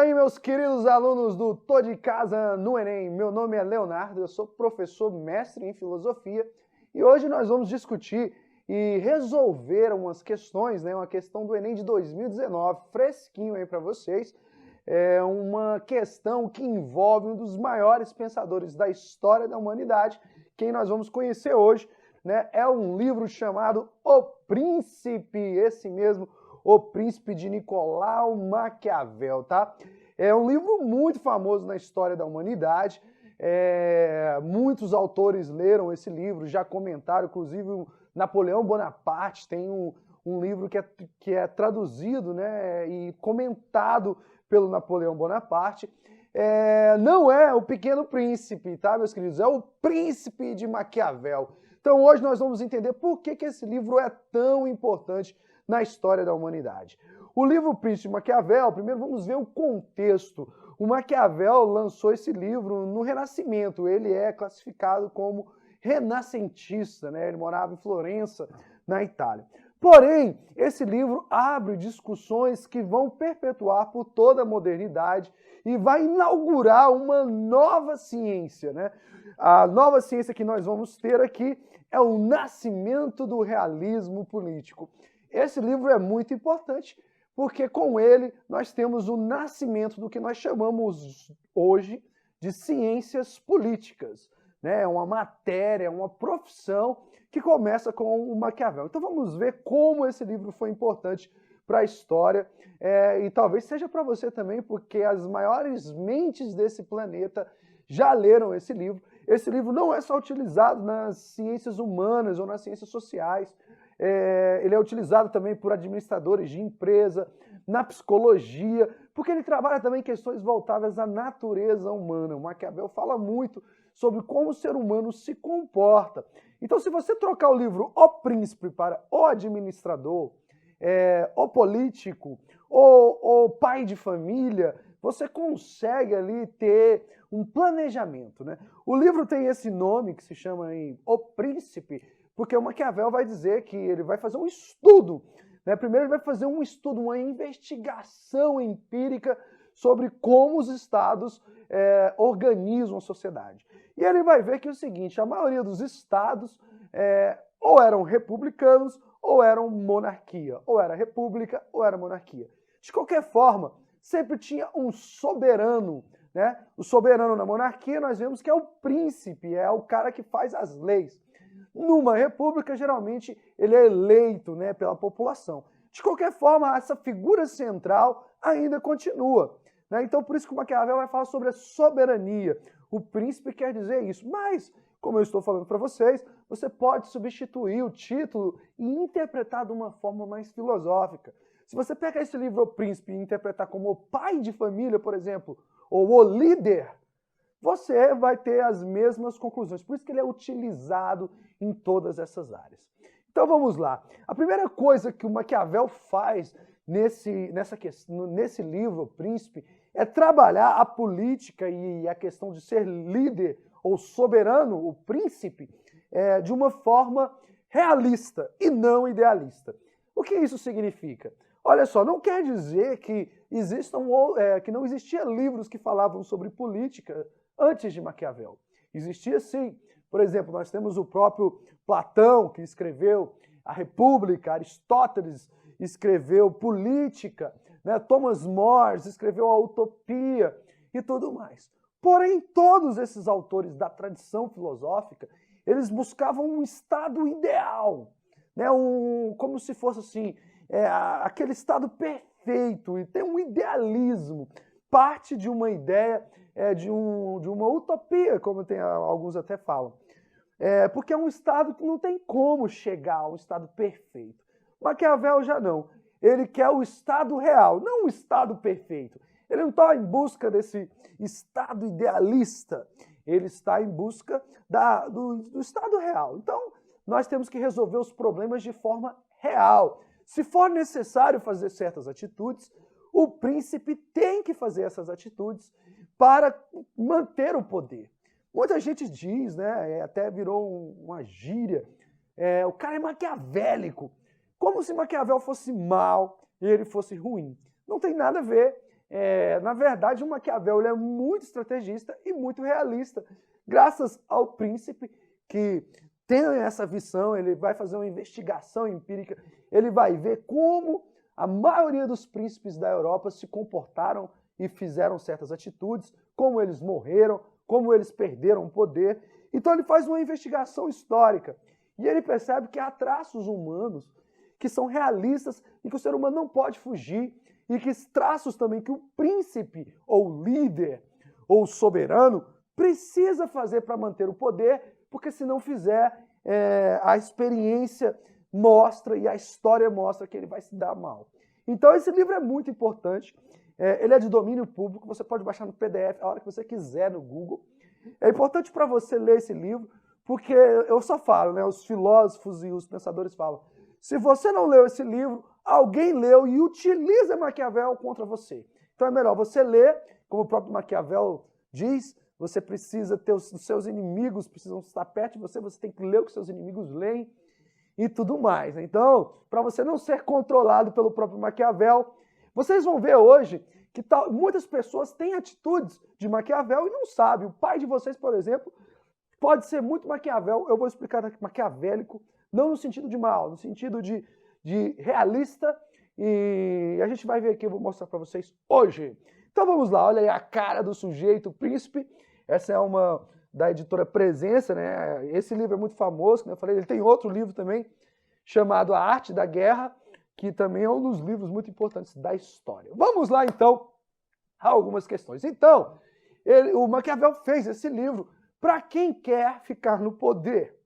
aí, meus queridos alunos do Tô de Casa no Enem. Meu nome é Leonardo, eu sou professor mestre em filosofia e hoje nós vamos discutir e resolver umas questões, né? Uma questão do Enem de 2019, fresquinho aí para vocês. É uma questão que envolve um dos maiores pensadores da história da humanidade, quem nós vamos conhecer hoje, né? É um livro chamado O Príncipe, esse mesmo, O Príncipe de Nicolau Maquiavel, tá? É um livro muito famoso na história da humanidade. Muitos autores leram esse livro, já comentaram, inclusive o Napoleão Bonaparte tem um livro que é traduzido, né, e comentado pelo Napoleão Bonaparte. Não é o Pequeno Príncipe, tá, meus queridos? É o Príncipe de Maquiavel. Então hoje nós vamos entender por que esse livro é tão importante na história da humanidade. O livro Príncipe de Maquiavel, primeiro vamos ver o contexto. O Maquiavel lançou esse livro no Renascimento, ele é classificado como renascentista, né? Ele morava em Florença, na Itália. Porém, esse livro abre discussões que vão perpetuar por toda a modernidade e vai inaugurar uma nova ciência, né? A nova ciência que nós vamos ter aqui é o nascimento do realismo político. Esse livro é muito importante porque com ele nós temos o nascimento do que nós chamamos hoje de ciências políticas, né? É uma matéria, uma profissão que começa com o Maquiavel. Então vamos ver como esse livro foi importante para a história e talvez seja para você também, porque as maiores mentes desse planeta já leram esse livro. Esse livro não é só utilizado nas ciências humanas ou nas ciências sociais, ele é utilizado também por administradores de empresa, na psicologia, porque ele trabalha também questões voltadas à natureza humana. O Maquiavel fala muito sobre como o ser humano se comporta. Então, se você trocar o livro O Príncipe para O Administrador, O Político, O Pai de Família, você consegue ali ter um planejamento, né? O livro tem esse nome que se chama aí O Príncipe, porque o Maquiavel vai dizer que ele vai fazer um estudo, né? Primeiro ele vai fazer um estudo, uma investigação empírica sobre como os estados organizam a sociedade. E ele vai ver que é o seguinte, a maioria dos estados ou eram republicanos ou eram monarquia, ou era república ou era monarquia. De qualquer forma, sempre tinha um soberano, né? O soberano na monarquia nós vemos que é o príncipe, é o cara que faz as leis. Numa república, geralmente, ele é eleito, né, pela população. De qualquer forma, essa figura central ainda continua, né? Então, por isso que o Maquiavel vai falar sobre a soberania. O príncipe quer dizer isso, mas, como eu estou falando para vocês, você pode substituir o título e interpretar de uma forma mais filosófica. Se você pegar esse livro O Príncipe e interpretar como o pai de família, por exemplo, ou o líder, você vai ter as mesmas conclusões. Por isso que ele é utilizado em todas essas áreas. Então vamos lá. A primeira coisa que o Maquiavel faz nesse livro, O Príncipe, é trabalhar a política e a questão de ser líder ou soberano, o príncipe, de uma forma realista e não idealista. O que isso significa? Olha só, não quer dizer que não existia livros que falavam sobre política antes de Maquiavel. Existia sim. Por exemplo, nós temos o próprio Platão, que escreveu a República, Aristóteles escreveu Política, né? Thomas More escreveu a Utopia e tudo mais. Porém, todos esses autores da tradição filosófica, eles buscavam um estado ideal, né? Como se fosse assim, aquele estado perfeito, e tem um idealismo, parte de uma ideia, de uma utopia, como alguns até falam. Porque é um estado que não tem como chegar a um estado perfeito. Maquiavel já não. Ele quer o estado real, não o estado perfeito. Ele não está em busca desse estado idealista, ele está em busca do estado real. Então, nós temos que resolver os problemas de forma real. Se for necessário fazer certas atitudes, o príncipe tem que fazer essas atitudes para manter o poder. Muita gente diz, né, até virou uma gíria, o cara é maquiavélico, como se Maquiavel fosse mal e ele fosse ruim. Não tem nada a ver. na verdade, o Maquiavel ele é muito estrategista e muito realista. Graças ao príncipe que tem essa visão, ele vai fazer uma investigação empírica, ele vai ver como a maioria dos príncipes da Europa se comportaram e fizeram certas atitudes, como eles morreram, como eles perderam o poder. Então ele faz uma investigação histórica e ele percebe que há traços humanos que são realistas e que o ser humano não pode fugir, e que traços também que o príncipe ou líder ou soberano precisa fazer para manter o poder, porque se não fizer, a experiência mostra e a história mostra que ele vai se dar mal. Então esse livro é muito importante, ele é de domínio público, você pode baixar no PDF a hora que você quiser no Google. É importante para você ler esse livro, porque eu só falo, né, os filósofos e os pensadores falam, se você não leu esse livro, alguém leu e utiliza Maquiavel contra você. Então é melhor você ler, como o próprio Maquiavel diz, você precisa ter os seus inimigos, precisam estar perto de você, você tem que ler o que seus inimigos leem e tudo mais. Então, para você não ser controlado pelo próprio Maquiavel, vocês vão ver hoje que muitas pessoas têm atitudes de Maquiavel e não sabem. O pai de vocês, por exemplo, pode ser muito Maquiavel, eu vou explicar maquiavélico, não no sentido de mal, no sentido de realista, e a gente vai ver aqui, eu vou mostrar para vocês hoje. Então vamos lá, olha aí a cara do sujeito, o príncipe. Essa é uma da editora Presença, né? Esse livro é muito famoso, como eu falei, ele tem outro livro também, chamado A Arte da Guerra, que também é um dos livros muito importantes da história. Vamos lá então a algumas questões. Então, o Maquiavel fez esse livro para quem quer ficar no poder.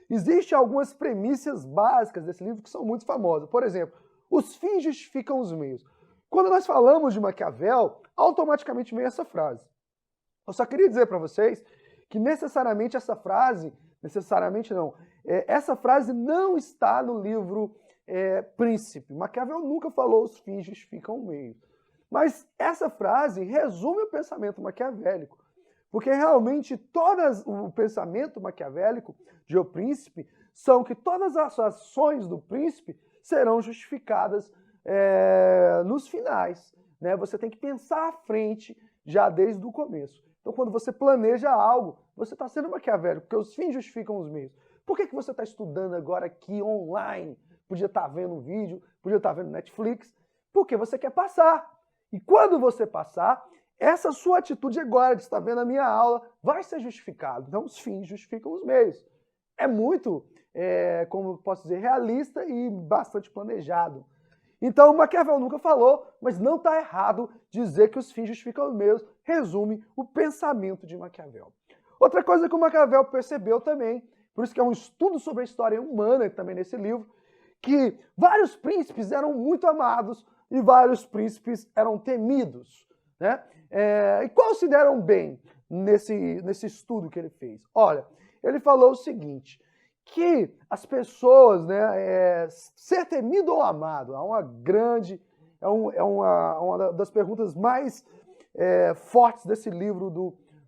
Existem algumas premissas básicas desse livro que são muito famosas. Por exemplo, os fins justificam os meios. Quando nós falamos de Maquiavel, automaticamente vem essa frase. Eu só queria dizer para vocês que necessariamente essa frase, essa frase não está no livro Príncipe. Maquiavel nunca falou os fins justificam os meios. Mas essa frase resume o pensamento maquiavélico. Porque realmente o pensamento maquiavélico de O Príncipe são que todas as ações do príncipe serão justificadas nos finais. Né? Você tem que pensar à frente já desde o começo. Então, quando você planeja algo, você está sendo maquiavélico, porque os fins justificam os meios. Por que você está estudando agora aqui online? Podia estar vendo um vídeo, podia estar vendo Netflix, porque você quer passar. E quando você passar, essa sua atitude agora de estar vendo a minha aula vai ser justificada. Então, os fins justificam os meios. É muito, como posso dizer, realista e bastante planejado. Então, o Maquiavel nunca falou, mas não está errado dizer que os fins justificam os meios. Resume o pensamento de Maquiavel. Outra coisa que o Maquiavel percebeu também, por isso que é um estudo sobre a história humana também nesse livro, que vários príncipes eram muito amados e vários príncipes eram temidos. Né? E quais se deram bem nesse estudo que ele fez? Olha, ele falou o seguinte, que as pessoas, né, ser temido ou amado, é uma das perguntas mais fortes desse livro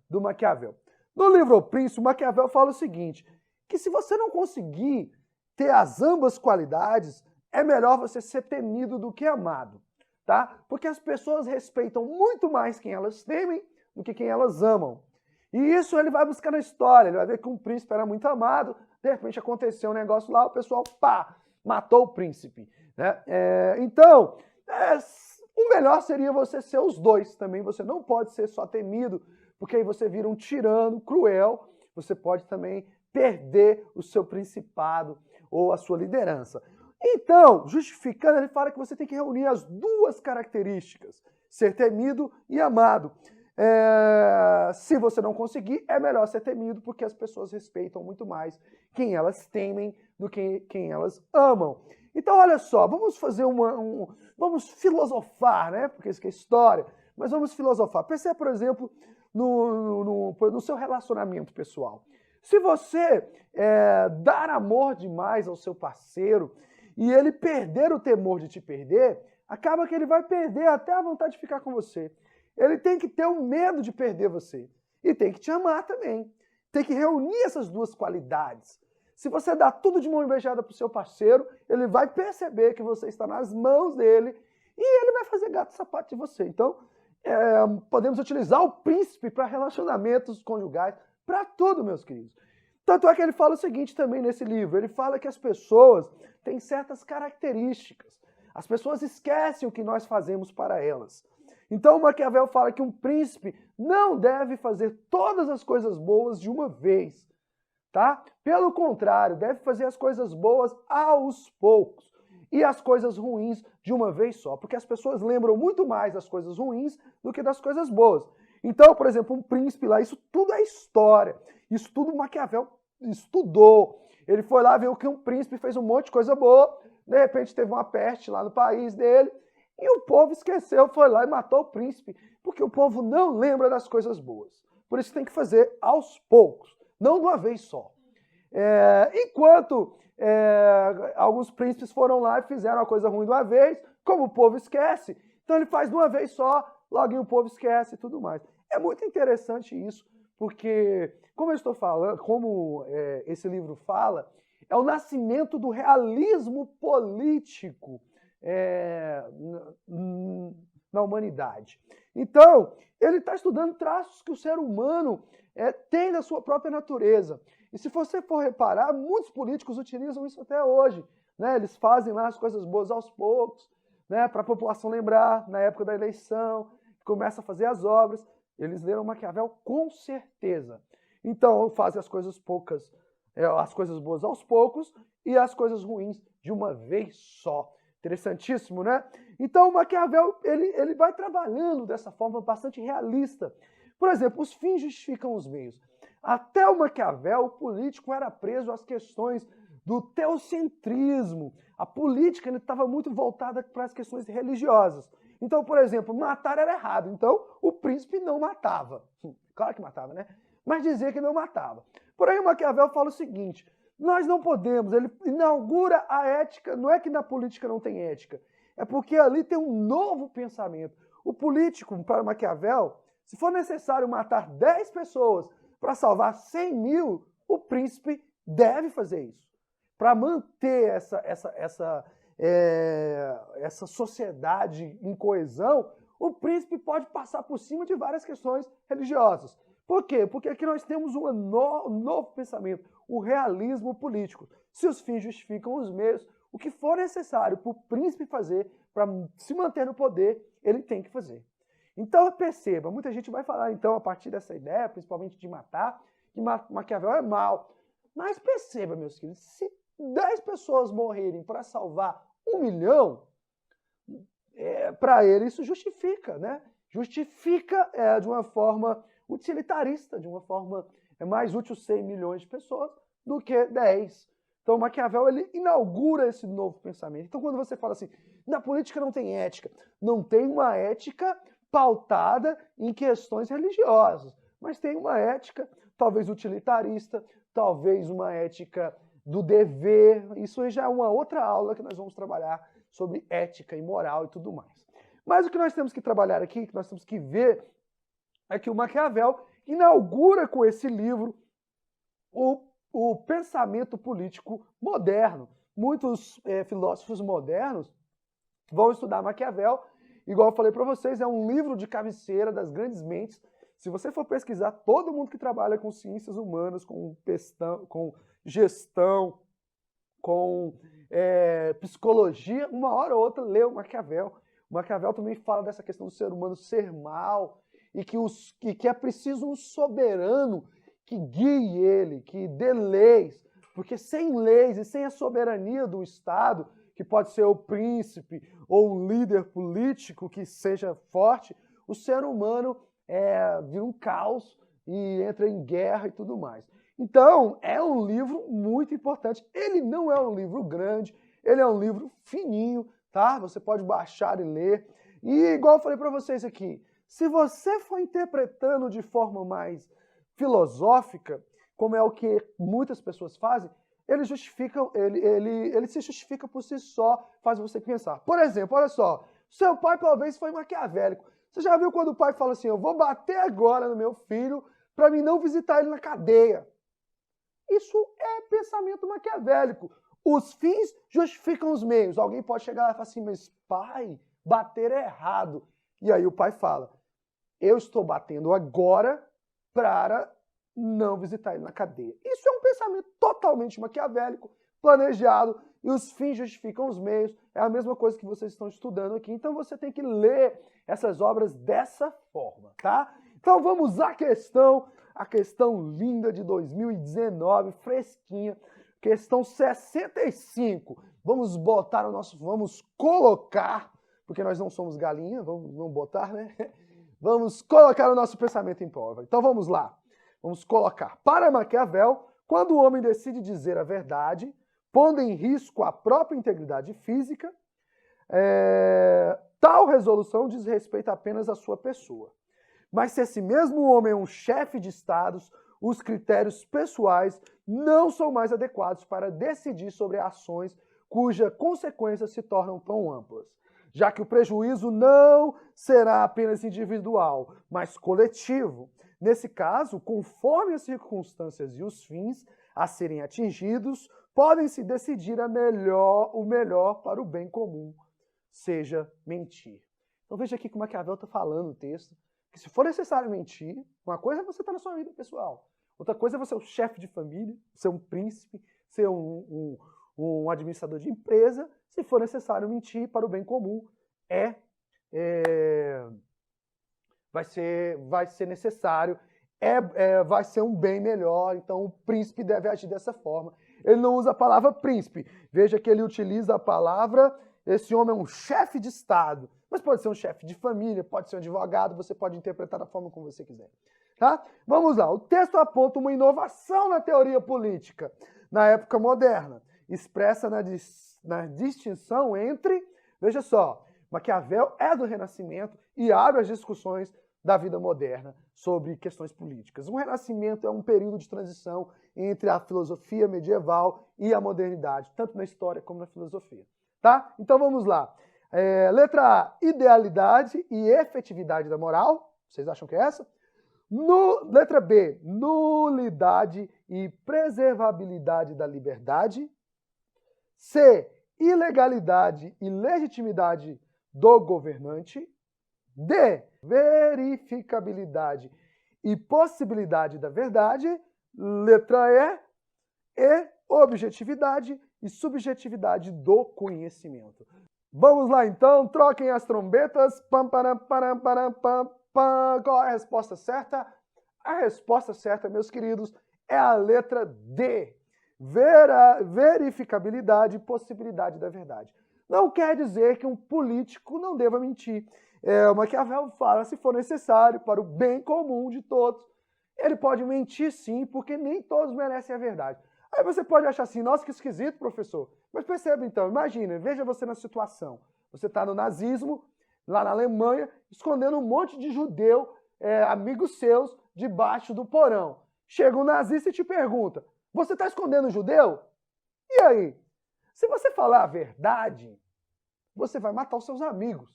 do Maquiavel. No livro O Príncipe, o Maquiavel fala o seguinte, que se você não conseguir ter as ambas qualidades, é melhor você ser temido do que amado. Tá? Porque as pessoas respeitam muito mais quem elas temem do que quem elas amam. E isso ele vai buscar na história, ele vai ver que um príncipe era muito amado, de repente aconteceu um negócio lá, o pessoal, pá, matou o príncipe. Né? Então, o melhor seria você ser os dois também, você não pode ser só temido, porque aí você vira um tirano cruel, você pode também perder o seu principado ou a sua liderança. Então, justificando, ele fala que você tem que reunir as duas características, ser temido e amado. Se você não conseguir, é melhor ser temido, porque as pessoas respeitam muito mais quem elas temem do que quem elas amam. Então, olha só, vamos fazer vamos filosofar, né? Porque isso que é história, mas vamos filosofar. Pense, por exemplo, no seu relacionamento pessoal. Se você dar amor demais ao seu parceiro, e ele perder o temor de te perder, acaba que ele vai perder até a vontade de ficar com você. Ele tem que ter o medo de perder você. E tem que te amar também. Tem que reunir essas duas qualidades. Se você dá tudo de mão beijada para o seu parceiro, ele vai perceber que você está nas mãos dele e ele vai fazer gato e sapato de você. Então, podemos utilizar o príncipe para relacionamentos conjugais, para tudo, meus queridos. Tanto é que ele fala o seguinte também nesse livro, ele fala que as pessoas têm certas características. As pessoas esquecem o que nós fazemos para elas. Então Maquiavel fala que um príncipe não deve fazer todas as coisas boas de uma vez, tá? Pelo contrário, deve fazer as coisas boas aos poucos e as coisas ruins de uma vez só, porque as pessoas lembram muito mais das coisas ruins do que das coisas boas. Então, por exemplo, um príncipe lá, isso tudo é história, isso tudo Maquiavel estudou. Ele foi lá, viu que um príncipe fez um monte de coisa boa, de repente teve uma peste lá no país dele, e o povo esqueceu, foi lá e matou o príncipe, porque o povo não lembra das coisas boas. Por isso tem que fazer aos poucos, não de uma vez só. Enquanto alguns príncipes foram lá e fizeram a coisa ruim de uma vez, como o povo esquece, então ele faz de uma vez só, logo o povo esquece e tudo mais. É muito interessante isso, porque, como eu estou falando, como esse livro fala, é o nascimento do realismo político na humanidade. Então, ele está estudando traços que o ser humano tem na sua própria natureza. E se você for reparar, muitos políticos utilizam isso até hoje, né? Eles fazem lá as coisas boas aos poucos, né? Para a população lembrar, na época da eleição, começa a fazer as obras. Eles leram Maquiavel com certeza. Então, fazem as coisas boas aos poucos e as coisas ruins de uma vez só. Interessantíssimo, né? Então, o Maquiavel ele vai trabalhando dessa forma bastante realista. Por exemplo, os fins justificam os meios. Até o Maquiavel, o político era preso às questões do teocentrismo. A política estava muito voltada para as questões religiosas. Então, por exemplo, matar era errado. Então, o príncipe não matava. Claro que matava, né? Mas dizia que não matava. Porém, o Maquiavel fala o seguinte: nós não podemos, ele inaugura a ética, não é que na política não tem ética, é porque ali tem um novo pensamento. O político, para Maquiavel, se for necessário matar 10 pessoas para salvar 100 mil, o príncipe deve fazer isso. Para manter essa sociedade em coesão, o príncipe pode passar por cima de várias questões religiosas. Por quê? Porque aqui nós temos um novo pensamento, o realismo político. Se os fins justificam os meios, o que for necessário para o príncipe fazer, para se manter no poder, ele tem que fazer. Então perceba, muita gente vai falar então a partir dessa ideia, principalmente de matar, que Maquiavel é mal. Mas perceba, meus queridos, se 10 pessoas morrerem para salvar 1 milhão, para ele isso justifica, né? Justifica de uma forma utilitarista, de uma forma mais útil 100 milhões de pessoas do que 10. Então Maquiavel ele inaugura esse novo pensamento. Então quando você fala assim, na política não tem ética, não tem uma ética pautada em questões religiosas, mas tem uma ética talvez utilitarista, talvez uma ética do dever. Isso já é uma outra aula que nós vamos trabalhar sobre ética e moral e tudo mais. Mas o que nós temos que trabalhar aqui, que nós temos que ver, é que o Maquiavel inaugura com esse livro o pensamento político moderno. Muitos filósofos modernos vão estudar Maquiavel. Igual eu falei para vocês, é um livro de cabeceira das grandes mentes. Se você for pesquisar, todo mundo que trabalha com ciências humanas, com gestão, com psicologia, uma hora ou outra lê o Maquiavel. O Maquiavel também fala dessa questão do ser humano ser mal e que é preciso um soberano que guie ele, que dê leis. Porque sem leis e sem a soberania do Estado, que pode ser o príncipe ou um líder político que seja forte, o ser humano vira um caos e entra em guerra e tudo mais. Então, é um livro muito importante. Ele não é um livro grande, ele é um livro fininho, tá? Você pode baixar e ler. E igual eu falei para vocês aqui, se você for interpretando de forma mais filosófica, como é o que muitas pessoas fazem, ele se justifica por si só, faz você pensar. Por exemplo, olha só, seu pai talvez foi maquiavélico. Você já viu quando o pai fala assim, eu vou bater agora no meu filho para mim não visitar ele na cadeia? Isso é pensamento maquiavélico. Os fins justificam os meios. Alguém pode chegar lá e falar assim, mas pai, bater é errado. E aí o pai fala, eu estou batendo agora para não visitar ele na cadeia. Isso é um pensamento totalmente maquiavélico, planejado, e os fins justificam os meios. É a mesma coisa que vocês estão estudando aqui. Então você tem que ler essas obras dessa forma, tá? Então vamos à questão, a questão linda de 2019, fresquinha, questão 65. Vamos botar o nosso, vamos colocar, porque nós não somos galinha, vamos botar, né? Vamos colocar o nosso pensamento em prova. Então vamos lá. Vamos colocar. Para Maquiavel, quando o homem decide dizer a verdade, pondo em risco a própria integridade física, tal resolução diz respeito apenas à sua pessoa. Mas se esse mesmo homem é um chefe de estados, os critérios pessoais não são mais adequados para decidir sobre ações cuja consequências se tornam tão amplas, já que o prejuízo não será apenas individual, mas coletivo. Nesse caso, conforme as circunstâncias e os fins a serem atingidos, podem-se decidir o melhor para o bem comum, seja mentir. Então veja aqui que o Maquiavel está falando no texto, que se for necessário mentir, uma coisa é você estar na sua vida pessoal, outra coisa é você ser um chefe de família, ser um príncipe, ser um administrador de empresa. Se for necessário mentir para o bem comum, vai ser necessário, vai ser um bem melhor. Então o príncipe deve agir dessa forma. Ele não usa a palavra príncipe. Veja que ele utiliza a palavra, esse homem é um chefe de Estado. Mas pode ser um chefe de família, pode ser um advogado, você pode interpretar da forma como você quiser. Tá? Vamos lá. O texto aponta uma inovação na teoria política na época moderna, expressa na distinção entre, veja só, Maquiavel é do Renascimento e abre as discussões da vida moderna sobre questões políticas. O Renascimento é um período de transição entre a filosofia medieval e a modernidade, tanto na história como na filosofia. Tá? Então vamos lá. Letra A, idealidade e efetividade da moral. Vocês acham que é essa? Letra B, nulidade e preservabilidade da liberdade. C, ilegalidade e legitimidade do governante. D, verificabilidade e possibilidade da verdade. Letra E, objetividade e subjetividade do conhecimento. Vamos lá então, troquem as trombetas. Pam, param, param, param, pam, pam. Qual é a resposta certa? A resposta certa, meus queridos, é a letra D. Verificabilidade e possibilidade da verdade. Não quer dizer que um político não deva mentir. O Maquiavel fala, se for necessário, para o bem comum de todos, ele pode mentir sim, porque nem todos merecem a verdade. Aí você pode achar assim, nossa, que esquisito, professor. Mas perceba então, imagina, veja você na situação. Você está no nazismo, lá na Alemanha, escondendo um monte de judeu, amigos seus, debaixo do porão. Chega um nazista e te pergunta, você está escondendo um judeu? E aí? Se você falar a verdade, você vai matar os seus amigos.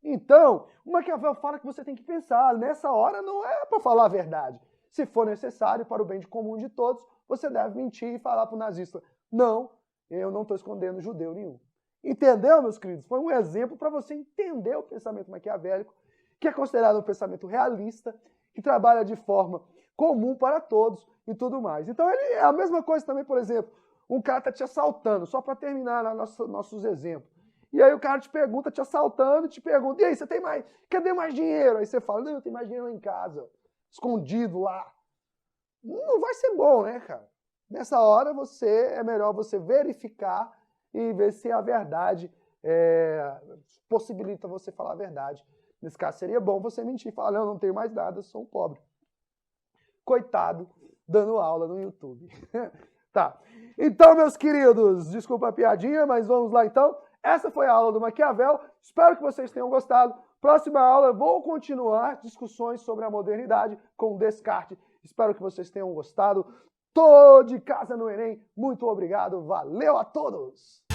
Então, o Maquiavel fala que você tem que pensar, nessa hora não é para falar a verdade. Se for necessário para o bem comum de todos, você deve mentir e falar para o nazista, não, eu não estou escondendo judeu nenhum. Entendeu, meus queridos? Foi um exemplo para você entender o pensamento maquiavélico, que é considerado um pensamento realista, que trabalha de forma comum para todos e tudo mais. Então, ele é a mesma coisa também, por exemplo, um cara está te assaltando, só para terminar nossos exemplos. E aí o cara te pergunta, te assaltando, te pergunta, e aí, você tem mais? Cadê mais dinheiro? Aí você fala, não, eu tenho mais dinheiro lá em casa, escondido lá. Não vai ser bom, né, cara? Nessa hora é melhor você verificar e ver se a verdade possibilita você falar a verdade. Nesse caso, seria bom você mentir e falar, não tenho mais nada, eu sou um pobre. Coitado, dando aula no YouTube. Tá. Então, meus queridos, desculpa a piadinha, mas vamos lá então. Essa foi a aula do Maquiavel. Espero que vocês tenham gostado. Próxima aula, vou continuar discussões sobre a modernidade com Descartes. Espero que vocês tenham gostado. Tô de casa no Enem. Muito obrigado. Valeu a todos!